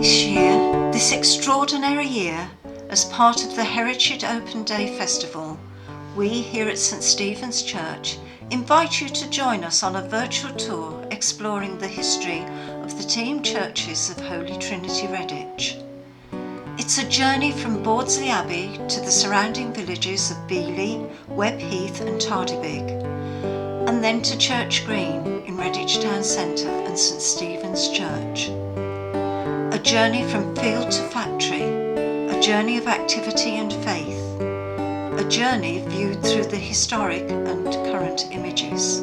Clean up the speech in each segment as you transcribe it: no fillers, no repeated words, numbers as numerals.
This extraordinary year, as part of the Heritage Open Day Festival, we here at St Stephen's Church invite you to join us on a virtual tour exploring the history of the team churches of Holy Trinity Redditch. It's a journey from Bordesley Abbey to the surrounding villages of Beoley, Webheath and Tardebigge, and then to Church Green in Redditch Town Centre and St Stephen's Church. A journey from field to factory, a journey of activity and faith, a journey viewed through the historic and current images.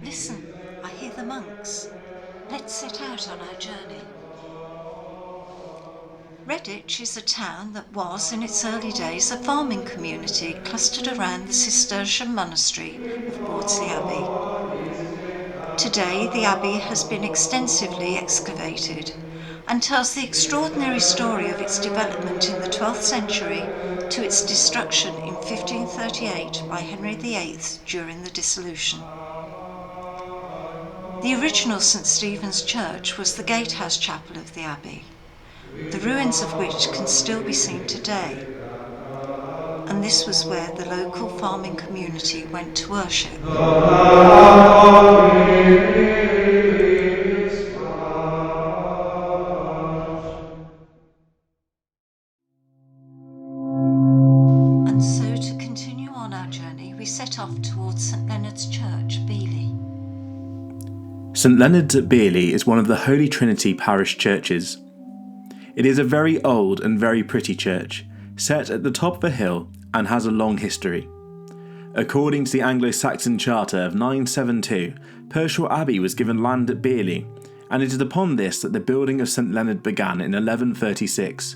Listen, I hear the monks. Let's set out on our journey. Redditch is a town that was, in its early days, a farming community clustered around the Cistercian monastery of Bordesley Abbey. Today, the abbey has been extensively excavated and tells the extraordinary story of its development in the 12th century to its destruction in 1538 by Henry VIII during the dissolution. The original St Stephen's Church was the gatehouse chapel of the abbey, the ruins of which can still be seen today, and this was where the local farming community went to worship. And so, to continue on our journey, we set off towards St Leonard's Church, Beoley. St Leonard's at Beoley is one of the Holy Trinity parish churches. It is a very old and very pretty church, set at the top of a hill and has a long history. According to the Anglo-Saxon Charter of 972, Pershore Abbey was given land at Beoley, and it is upon this that the building of St Leonard began in 1136.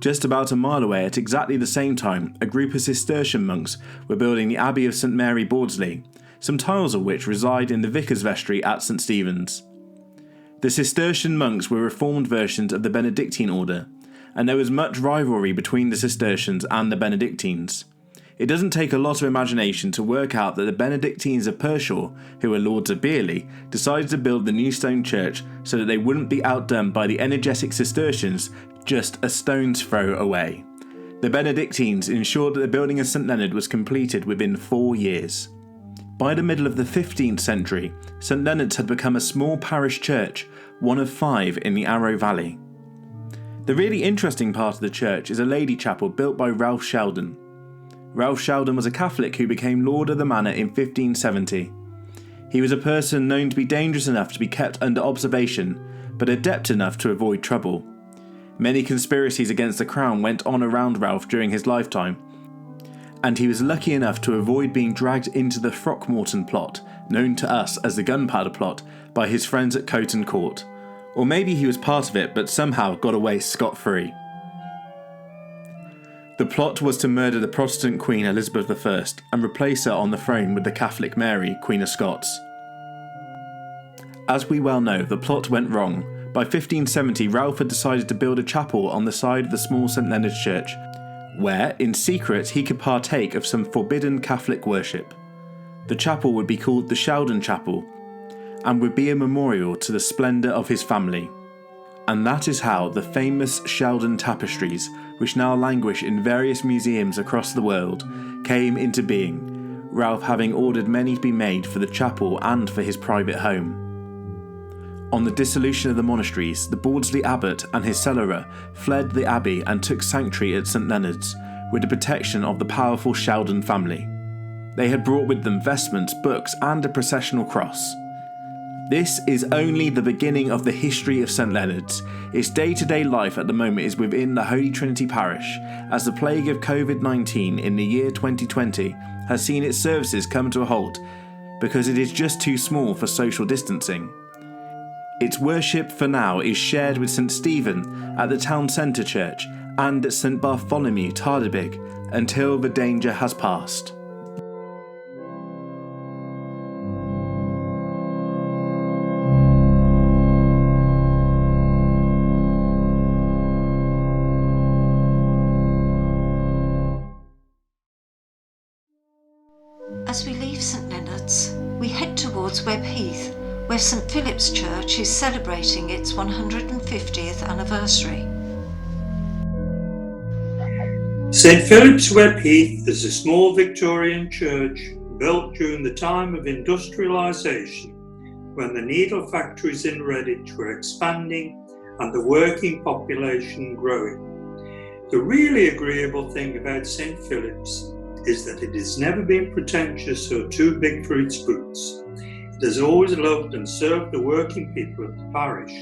Just about a mile away at exactly the same time, a group of Cistercian monks were building the Abbey of St Mary Bordesley, some tiles of which reside in the Vicar's Vestry at St Stephen's. The Cistercian monks were reformed versions of the Benedictine order, and there was much rivalry between the Cistercians and the Benedictines. It doesn't take a lot of imagination to work out that the Benedictines of Pershore, who were lords of Beoley, decided to build the new stone church so that they wouldn't be outdone by the energetic Cistercians just a stone's throw away. The Benedictines ensured that the building of St Leonard was completed within 4 years. By the middle of the 15th century, St Leonard's had become a small parish church, one of 5 in the Arrow Valley. The really interesting part of the church is a lady chapel built by Ralph Sheldon. Ralph Sheldon was a Catholic who became Lord of the Manor in 1570. He was a person known to be dangerous enough to be kept under observation, but adept enough to avoid trouble. Many conspiracies against the crown went on around Ralph during his lifetime, and he was lucky enough to avoid being dragged into the Throckmorton plot, known to us as the Gunpowder Plot, by his friends at Coton Court. Or maybe he was part of it but somehow got away scot-free. The plot was to murder the Protestant Queen Elizabeth I and replace her on the throne with the Catholic Mary, Queen of Scots. As we well know, the plot went wrong. By 1570, Ralph had decided to build a chapel on the side of the small St Leonard's Church, where, in secret, he could partake of some forbidden Catholic worship. The chapel would be called the Sheldon Chapel, and would be a memorial to the splendour of his family. And that is how the famous Sheldon tapestries, which now languish in various museums across the world, came into being, Ralph having ordered many to be made for the chapel and for his private home. On the dissolution of the monasteries, the Bordesley abbot and his cellarer fled the abbey and took sanctuary at St Leonard's, with the protection of the powerful Sheldon family. They had brought with them vestments, books and a processional cross. This is only the beginning of the history of St Leonard's. Its day-to-day life at the moment is within the Holy Trinity parish, as the plague of COVID-19 in the year 2020 has seen its services come to a halt because it is just too small for social distancing. Its worship for now is shared with St Stephen at the town centre church and at St Bartholomew, Tardebigge, until the danger has passed. St Leonard's, we head towards Webheath, where St Philip's Church is celebrating its 150th anniversary. St Philip's Webheath is a small Victorian church built during the time of industrialisation, when the needle factories in Redditch were expanding and the working population growing. The really agreeable thing about St Philip's is that it has never been pretentious or too big for its boots. It has always loved and served the working people of the parish,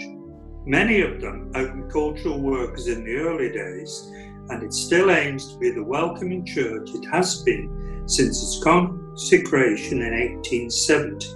many of them agricultural workers in the early days, and it still aims to be the welcoming church it has been since its consecration in 1870.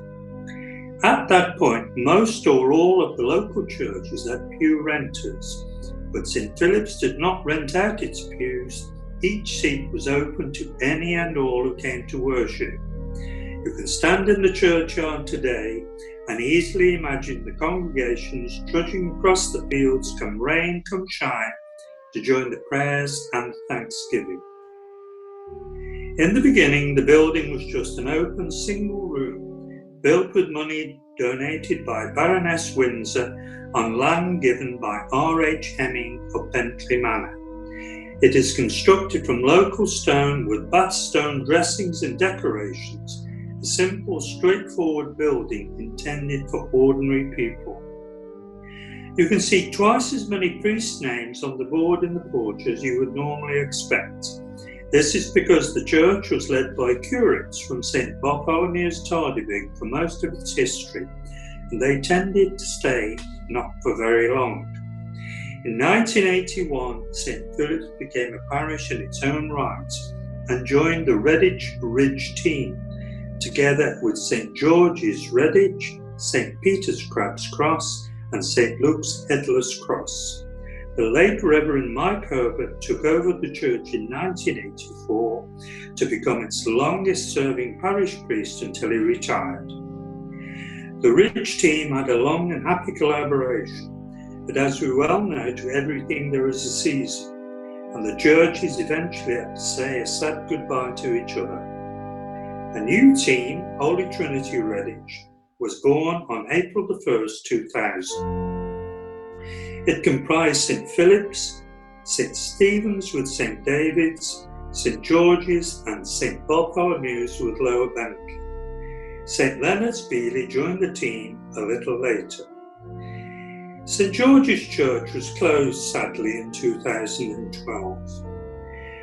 At that point, most or all of the local churches had pew renters, but St Philip's did not rent out its pews. Each seat was open to any and all who came to worship. You can stand in the churchyard today and easily imagine the congregations trudging across the fields, come rain, come shine, to join the prayers and thanksgiving. In the beginning, the building was just an open single room, built with money donated by Baroness Windsor on land given by R.H. Hemming of Bentley Manor. It is constructed from local stone with bath stone dressings and decorations, a simple, straightforward building intended for ordinary people. You can see twice as many priest names on the board in the porch as you would normally expect. This is because the church was led by curates from St Bartholomew's Tardebigge for most of its history, and they tended to stay not for very long. In 1981, St Philip's became a parish in its own right and joined the Redditch Ridge Team, together with St George's Redditch, St Peter's Crab's Cross and St Luke's Headless Cross. The late Reverend Mike Herbert took over the church in 1984 to become its longest-serving parish priest until he retired. The Ridge Team had a long and happy collaboration, but as we well know, to everything there is a season, and the churches eventually had to say a sad goodbye to each other. A new team, Holy Trinity Redditch, was born on April 1st, 2000. It comprised St Philip's, St Stephen's with St David's, St George's and St Bartholomew's with Lower Bentley. St Leonard's Beoley joined the team a little later. St George's Church was closed sadly in 2012.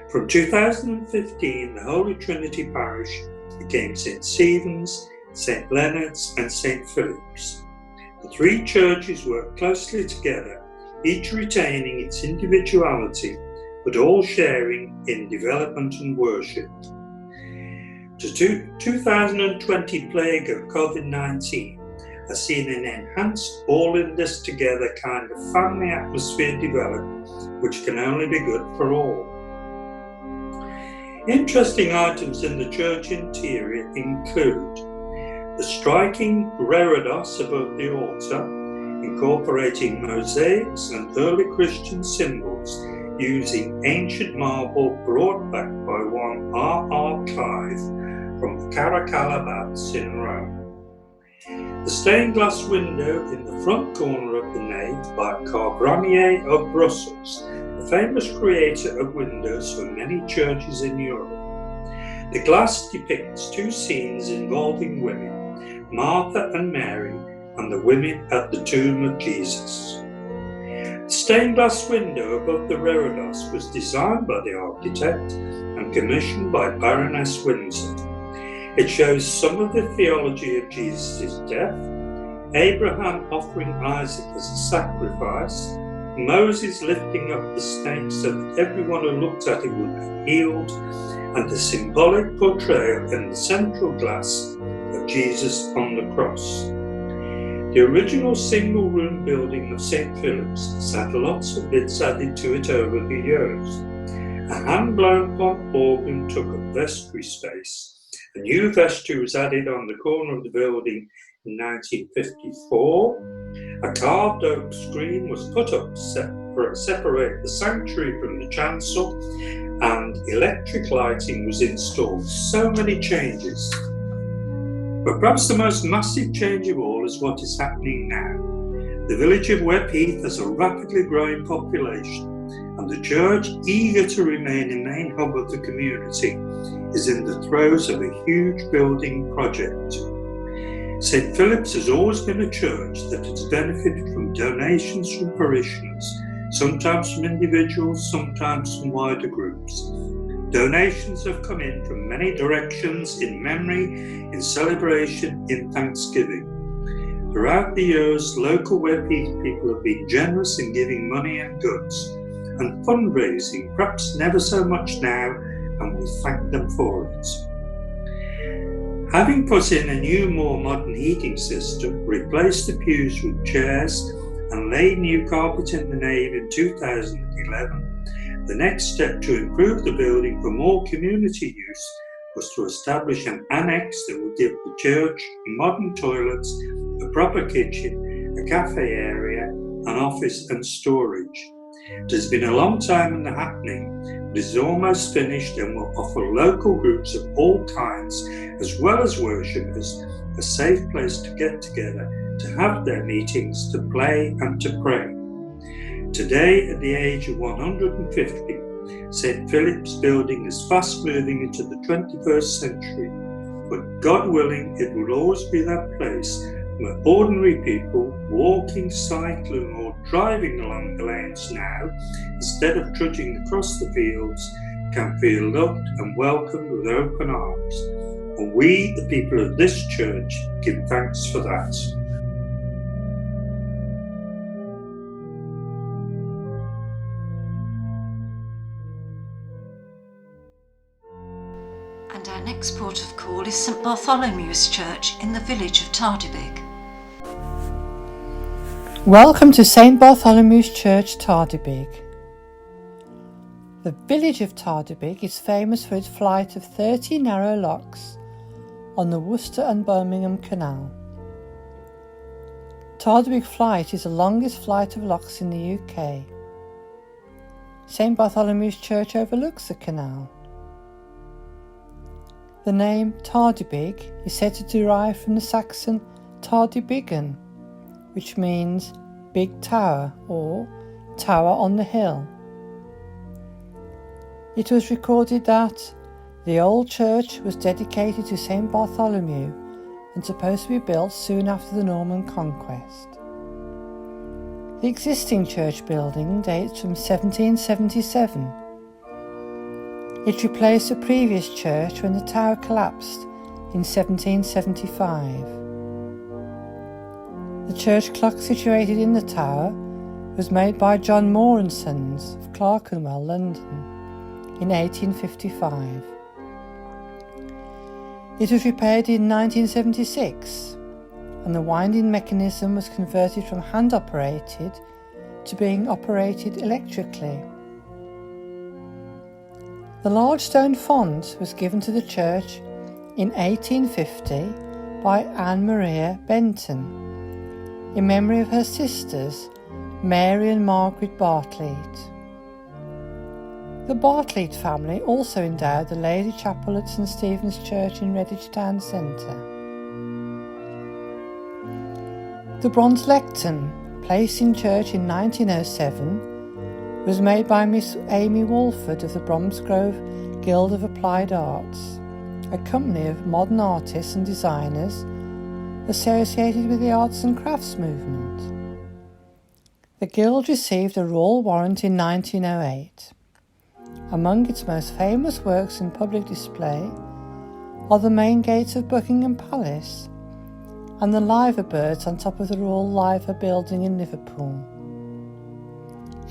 From 2015, the Holy Trinity Parish became St Stephen's, St Leonard's and St Philip's. The three churches work closely together, each retaining its individuality, but all sharing in development and worship. The 2020 plague of COVID-19 has seen an enhanced all-in-this-together kind of family atmosphere develop, which can only be good for all. Interesting items in the church interior include the striking reredos above the altar, incorporating mosaics and early Christian symbols using ancient marble brought back by one R.R. Clive from the Caracalla Baths in Rome. The stained glass window in the front corner of the nave by Carbonnier of Brussels, a famous creator of windows for many churches in Europe. The glass depicts two scenes involving women, Martha and Mary, and the women at the tomb of Jesus. The stained glass window above the reredos was designed by the architect and commissioned by Baroness Windsor. It shows some of the theology of Jesus' death, Abraham offering Isaac as a sacrifice, Moses lifting up the snake so that everyone who looked at it would be healed, and the symbolic portrayal in the central glass of Jesus on the cross. The original single-room building of St Philip's has had lots of bits added to it over the years. A hand-blown pop organ took up vestry space. A new vestry was added on the corner of the building in 1954. A carved oak screen was put up to separate the sanctuary from the chancel, and electric lighting was installed. So many changes. But perhaps the most massive change of all is what is happening now. The village of Webheath has a rapidly growing population, and the church, eager to remain the main hub of the community, is in the throes of a huge building project. St Philip's has always been a church that has benefited from donations from parishioners, sometimes from individuals, sometimes from wider groups. Donations have come in from many directions, in memory, in celebration, in thanksgiving. Throughout the years, local Webheath people have been generous in giving money and goods, and fundraising, perhaps never so much now, and we thank them for it. Having put in a new, more modern heating system, replaced the pews with chairs, and laid new carpet in the nave in 2011, the next step to improve the building for more community use was to establish an annex that would give the church modern toilets, a proper kitchen, a cafe area, an office and storage. It has been a long time in the happening, but is almost finished and will offer local groups of all kinds, as well as worshippers, a safe place to get together, to have their meetings, to play and to pray. Today, at the age of 150, St Philip's building is fast moving into the 21st century, but God willing, it will always be that place where ordinary people, walking, cycling or driving along the lanes now, instead of trudging across the fields, can feel loved and welcomed with open arms. And we, the people of this church, give thanks for that. And our next port of call is St Bartholomew's Church in the village of Tardebigge. Welcome to St Bartholomew's Church, Tardebigge. The village of Tardebigge is famous for its flight of 30 narrow locks on the Worcester and Birmingham Canal. Tardebigge Flight is the longest flight of locks in the UK. St Bartholomew's Church overlooks the canal. The name Tardebigge is said to derive from the Saxon Tardebiggen, which means big tower or tower on the hill. It was recorded that the old church was dedicated to St Bartholomew and supposed to be built soon after the Norman conquest. The existing church building dates from 1777. It replaced the previous church when the tower collapsed in 1775. The church clock situated in the tower was made by John Moore and Sons of Clerkenwell, London, in 1855. It was repaired in 1976, and the winding mechanism was converted from hand-operated to being operated electrically. The large stone font was given to the church in 1850 by Anne Maria Benton, in memory of her sisters, Mary and Margaret Bartlett. The Bartlett family also endowed the Lady Chapel at St Stephen's Church in Redditch Town Centre. The bronze lectern, placed in church in 1907, was made by Miss Amy Walford of the Bromsgrove Guild of Applied Arts, a company of modern artists and designers associated with the arts and crafts movement. The Guild received a royal warrant in 1908. Among its most famous works in public display are the main gates of Buckingham Palace and the liver birds on top of the Royal Liver Building in Liverpool.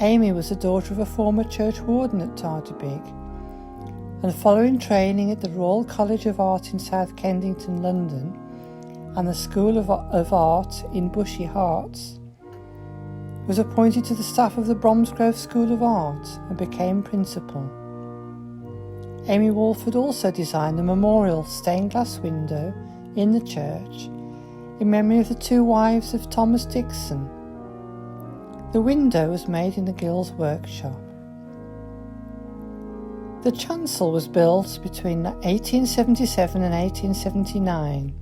Amy was the daughter of a former church warden at Tardebigge, and following training at the Royal College of Art in South Kensington, London, and the School of Art in Bushey Hearts, was appointed to the staff of the Bromsgrove School of Art and became principal. Amy Walford also designed the memorial stained glass window in the church in memory of the two wives of Thomas Dixon. The window was made in the Guild's workshop. The chancel was built between 1877 and 1879.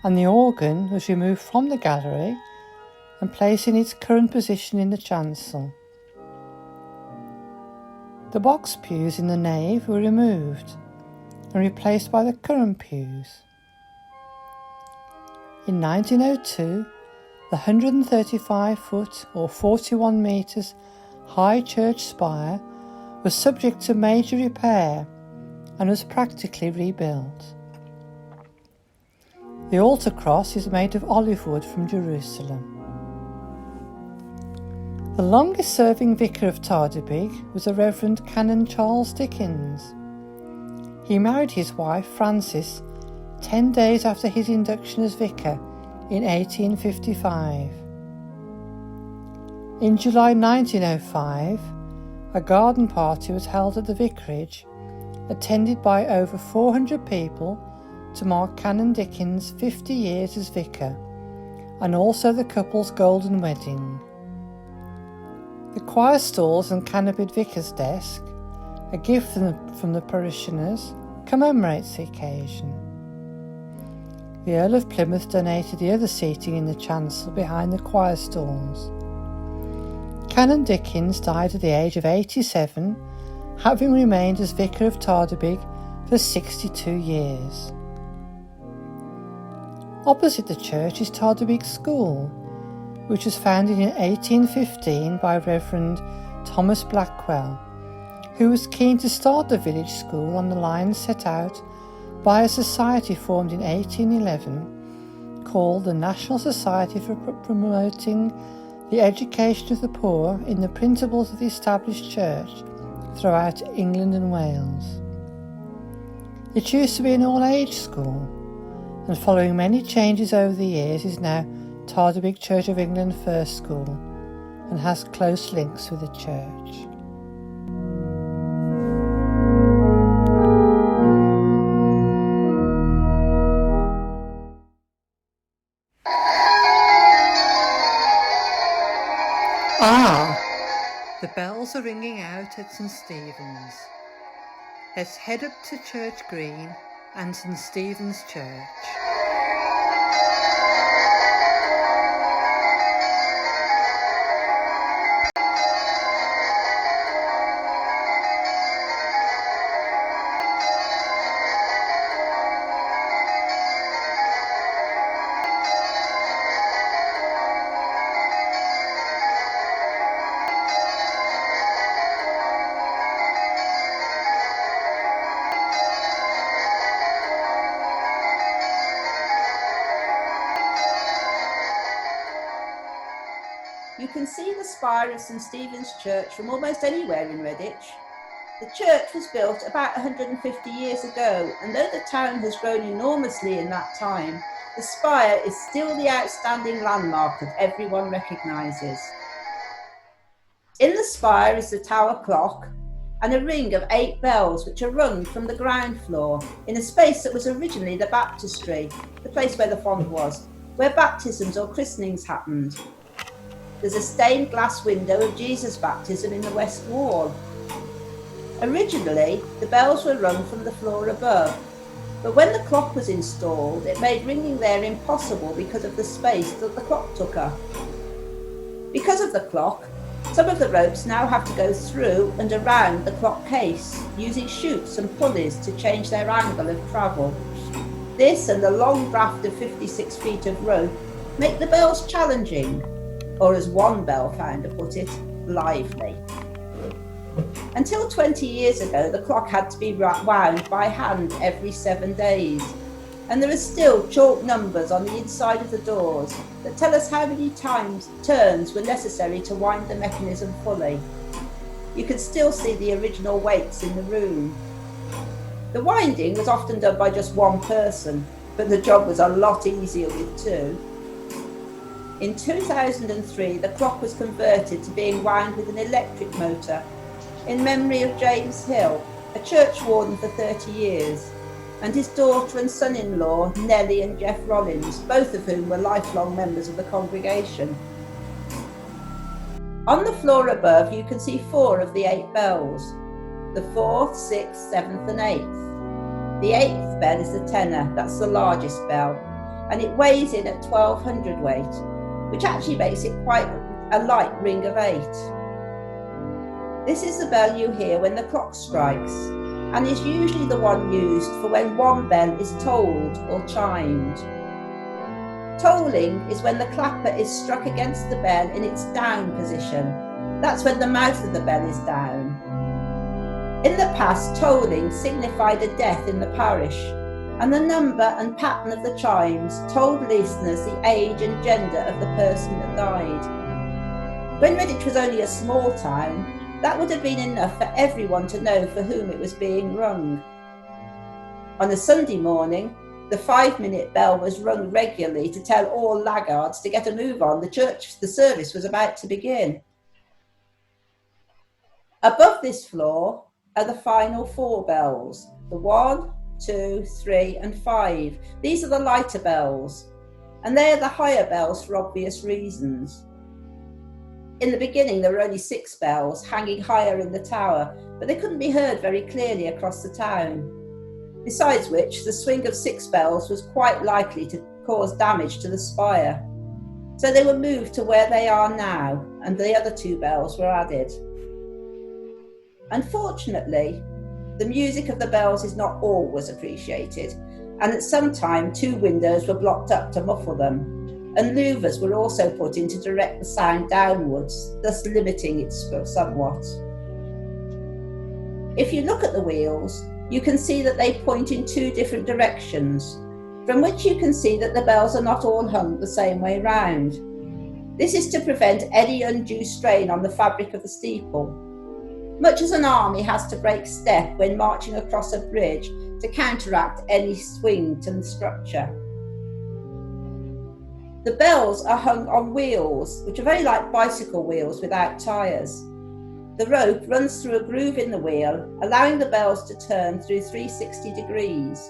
and the organ was removed from the gallery and placed in its current position in the chancel. The box pews in the nave were removed and replaced by the current pews. In 1902, the 135-foot or 41 metres high church spire was subject to major repair and was practically rebuilt. The altar cross is made of olive wood from Jerusalem. The longest serving vicar of Tardebigge was the Reverend Canon Charles Dickens. He married his wife Frances 10 days after his induction as vicar in 1855. In July 1905, a garden party was held at the vicarage, attended by over 400 people to mark Canon Dickens' 50 years as vicar, and also the couple's golden wedding. The choir stalls and canopied vicar's desk, a gift from the parishioners, commemorates the occasion. The Earl of Plymouth donated the other seating in the chancel behind the choir stalls. Canon Dickens died at the age of 87, having remained as Vicar of Tardebigge for 62 years. Opposite the church is Tardebigge School, which was founded in 1815 by Reverend Thomas Blackwell, who was keen to start the village school on the lines set out by a society formed in 1811 called the National Society for Promoting the Education of the Poor in the Principles of the Established Church throughout England and Wales. It used to be an all-age school, and following many changes over the years is now Tardebigge Church of England First School and has close links with the church. The bells are ringing out at St Stephen's. Let's head up to Church Green and St Stephen's Church. You can see the spire of St Stephen's Church from almost anywhere in Redditch. The church was built about 150 years ago, and though the town has grown enormously in that time, the spire is still the outstanding landmark that everyone recognises. In the spire is the tower clock and a ring of 8 bells which are rung from the ground floor in a space that was originally the baptistry, the place where the font was, where baptisms or christenings happened. There's a stained glass window of Jesus' baptism in the west wall. Originally, the bells were rung from the floor above, but when the clock was installed, it made ringing there impossible because of the space that the clock took up. Because of the clock, some of the ropes now have to go through and around the clock case, using chutes and pulleys to change their angle of travel. This and the long draft of 56 feet of rope make the bells challenging, or as one bell founder put it, lively. Until 20 years ago, the clock had to be wound by hand every 7 days, and there are still chalk numbers on the inside of the doors that tell us how many turns were necessary to wind the mechanism fully. You can still see the original weights in the room. The winding was often done by just one person, but the job was a lot easier with 2. In 2003, the clock was converted to being wound with an electric motor in memory of James Hill, a church warden for 30 years, and his daughter and son-in-law, Nellie and Jeff Rollins, both of whom were lifelong members of the congregation. On the floor above, you can see 4 of the 8 bells, the 4th, 6th, 7th and 8th. The 8th bell is the tenor, that's the largest bell. and it weighs in at 1200 weight, which actually makes it quite a light ring of 8. This is the bell you hear when the clock strikes, and is usually the one used for when one bell is tolled or chimed. Tolling is when the clapper is struck against the bell in its down position. That's when the mouth of the bell is down. In the past, tolling signified a death in the parish, and the number and pattern of the chimes told listeners the age and gender of the person that died. When Redditch was only a small town, that would have been enough for everyone to know for whom it was being rung. On a Sunday morning, the 5-minute bell was rung regularly to tell all laggards to get a move on. The service was about to begin. Above this floor are the final 4 bells, the 1, 2, 3 and 5. These are the lighter bells, and they are the higher bells for obvious reasons. In the beginning, there were only 6 bells hanging higher in the tower, but they couldn't be heard very clearly across the town. Besides which, the swing of 6 bells was quite likely to cause damage to the spire. So they were moved to where they are now, and the other 2 bells were added. Unfortunately, the music of the bells is not always appreciated, and at some time 2 windows were blocked up to muffle them, and louvers were also put in to direct the sound downwards, thus limiting it somewhat. If you look at the wheels, you can see that they point in 2 different directions, from which you can see that the bells are not all hung the same way round. This is to prevent any undue strain on the fabric of the steeple, much as an army has to break step when marching across a bridge to counteract any swing to the structure. The bells are hung on wheels, which are very like bicycle wheels without tyres. The rope runs through a groove in the wheel, allowing the bells to turn through 360 degrees,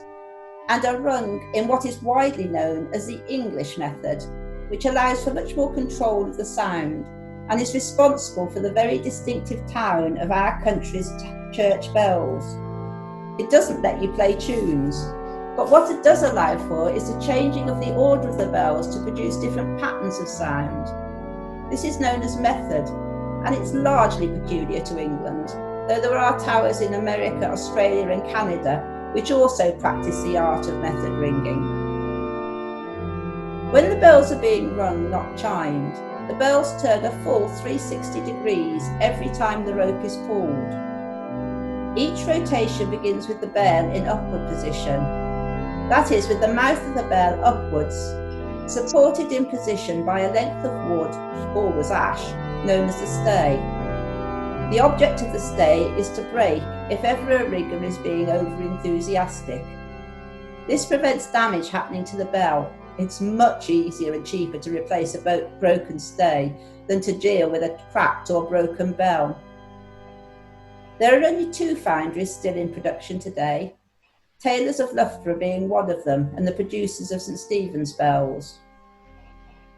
and are rung in what is widely known as the English method, which allows for much more control of the sound and is responsible for the very distinctive tone of our country's church bells. It doesn't let you play tunes, but what it does allow for is the changing of the order of the bells to produce different patterns of sound. This is known as method, and it's largely peculiar to England, though there are towers in America, Australia and Canada which also practice the art of method ringing. When the bells are being rung, not chimed, the bells turn a full 360 degrees every time the rope is pulled. Each rotation begins with the bell in upward position, that is, with the mouth of the bell upwards, supported in position by a length of wood, always ash, known as the stay. The object of the stay is to break if ever a ringer is being over-enthusiastic. This prevents damage happening to the bell. It's much easier and cheaper to replace a broken stay than to deal with a cracked or broken bell. There are only 2 foundries still in production today, Taylors of Loughborough being one of them, and the producers of St Stephen's bells.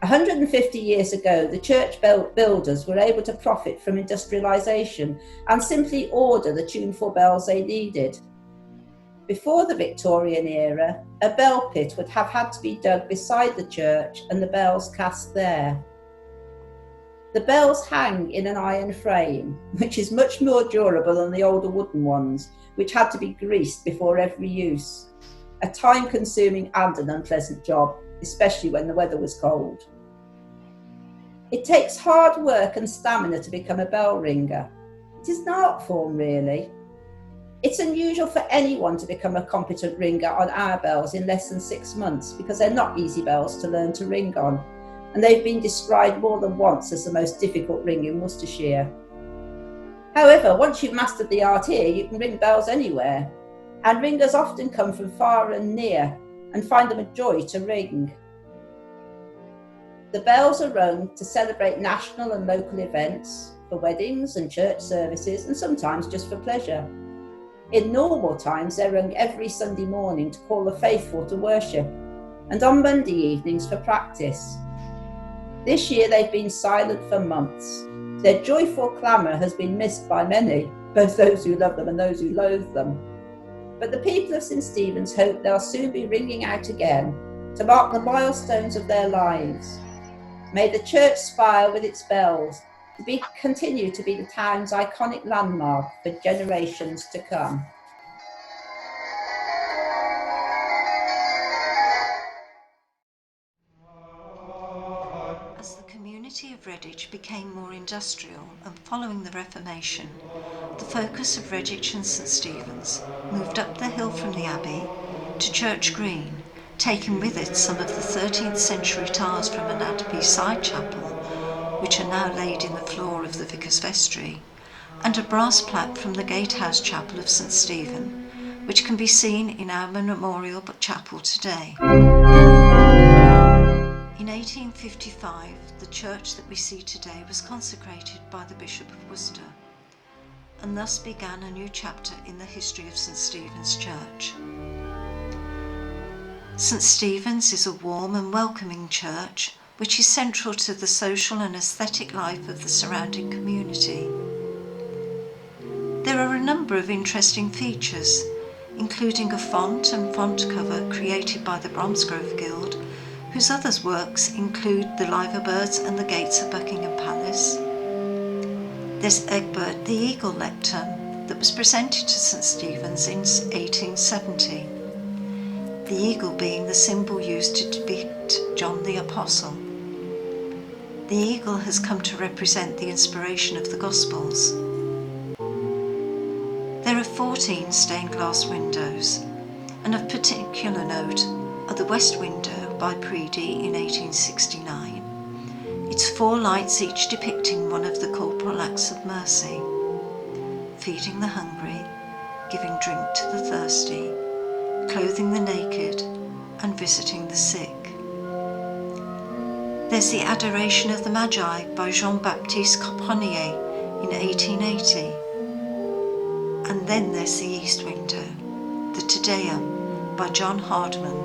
150 years ago, the church builders were able to profit from industrialisation and simply order the tuneful bells they needed. Before the Victorian era, a bell pit would have had to be dug beside the church and the bells cast there. The bells hang in an iron frame, which is much more durable than the older wooden ones, which had to be greased before every use. A time-consuming and an unpleasant job, especially when the weather was cold. It takes hard work and stamina to become a bell ringer. It is an art form, really. It's unusual for anyone to become a competent ringer on our bells in less than 6 months, because they're not easy bells to learn to ring on, and they've been described more than once as the most difficult ring in Worcestershire. However, once you've mastered the art here, you can ring bells anywhere, and ringers often come from far and near and find them a joy to ring. The bells are rung to celebrate national and local events, for weddings and church services, and sometimes just for pleasure. In normal times, they're rung every Sunday morning to call the faithful to worship, and on Monday evenings for practice. This year they've been silent for months. Their joyful clamour has been missed by many, both those who love them and those who loathe them. But the people of St Stephen's hope they'll soon be ringing out again to mark the milestones of their lives. May the church spire with its bells continue to be the town's iconic landmark for generations to come. As the community of Redditch became more industrial and following the Reformation, the focus of Redditch and St Stephen's moved up the hill from the Abbey to Church Green, taking with it some of the 13th century tiles from an Abbey side chapel, which are now laid in the floor of the Vicar's vestry, and a brass plaque from the Gatehouse Chapel of St Stephen, which can be seen in our memorial chapel today. In 1855, the church that we see today was consecrated by the Bishop of Worcester, and thus began a new chapter in the history of St Stephen's Church. St Stephen's is a warm and welcoming church which is central to the social and aesthetic life of the surrounding community. There are a number of interesting features, including a font and font cover created by the Bromsgrove Guild, whose other works include the Liver Birds and the Gates of Buckingham Palace. There's Egbert the Eagle lectern that was presented to St Stephen's in 1870, the eagle being the symbol used to depict John the Apostle. The eagle has come to represent the inspiration of the Gospels. There are 14 stained glass windows, and of particular note are the west window by Preedy in 1869. Its 4 lights each depicting one of the corporal acts of mercy: feeding the hungry, giving drink to the thirsty, clothing the naked, and visiting the sick. There's the Adoration of the Magi by Jean-Baptiste Capronnier in 1880. And then there's the east window, the Te Deum by John Hardman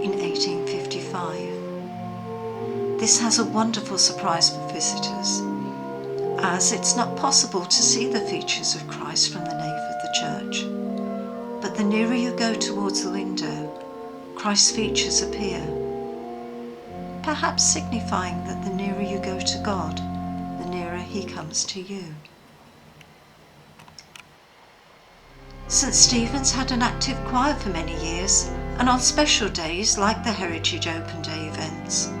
in 1855. This has a wonderful surprise for visitors, as it's not possible to see the features of Christ from the nave of the church. But the nearer you go towards the window, Christ's features appear, perhaps signifying that the nearer you go to God, the nearer he comes to you. St Stephen's had an active choir for many years, and on special days like the Heritage Open Day events,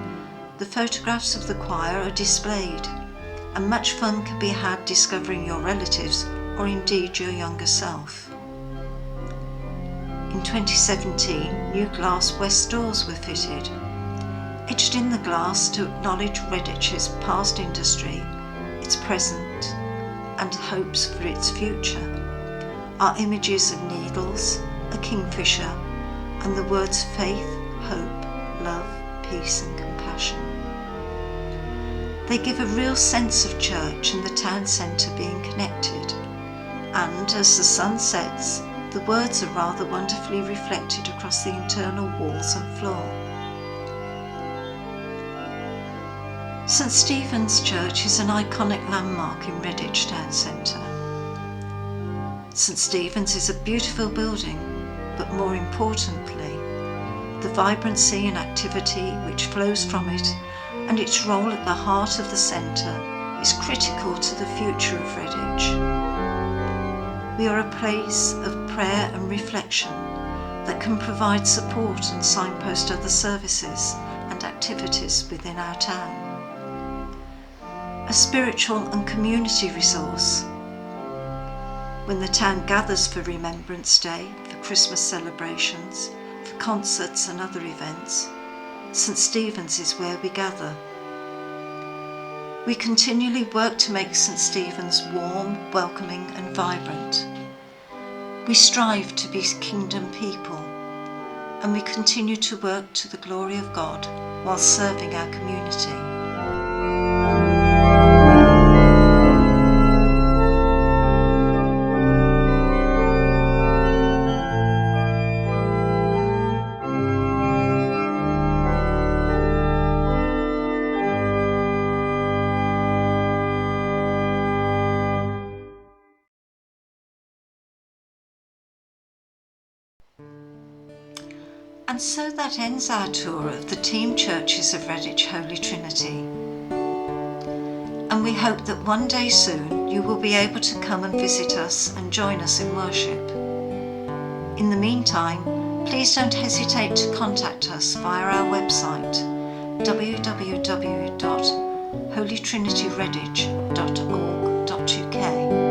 the photographs of the choir are displayed, and much fun can be had discovering your relatives or indeed your younger self. In 2017, new glass west doors were fitted, etched in the glass to acknowledge Redditch's past industry, its present, and hopes for its future, are images of needles, a kingfisher, and the words faith, hope, love, peace and compassion. They give a real sense of church and the town centre being connected, and as the sun sets, the words are rather wonderfully reflected across the internal walls and floor. St Stephen's Church is an iconic landmark in Redditch town centre. St Stephen's is a beautiful building, but more importantly, the vibrancy and activity which flows from it and its role at the heart of the centre is critical to the future of Redditch. We are a place of prayer and reflection that can provide support and signpost other services and activities within our town. A spiritual and community resource. When the town gathers for Remembrance Day, for Christmas celebrations, for concerts and other events, St Stephen's is where we gather. We continually work to make St Stephen's warm, welcoming and vibrant. We strive to be kingdom people, and we continue to work to the glory of God while serving our community. And so that ends our tour of the team churches of Redditch Holy Trinity. And we hope that one day soon you will be able to come and visit us and join us in worship. In the meantime, please don't hesitate to contact us via our website www.holytrinityredditch.org.uk.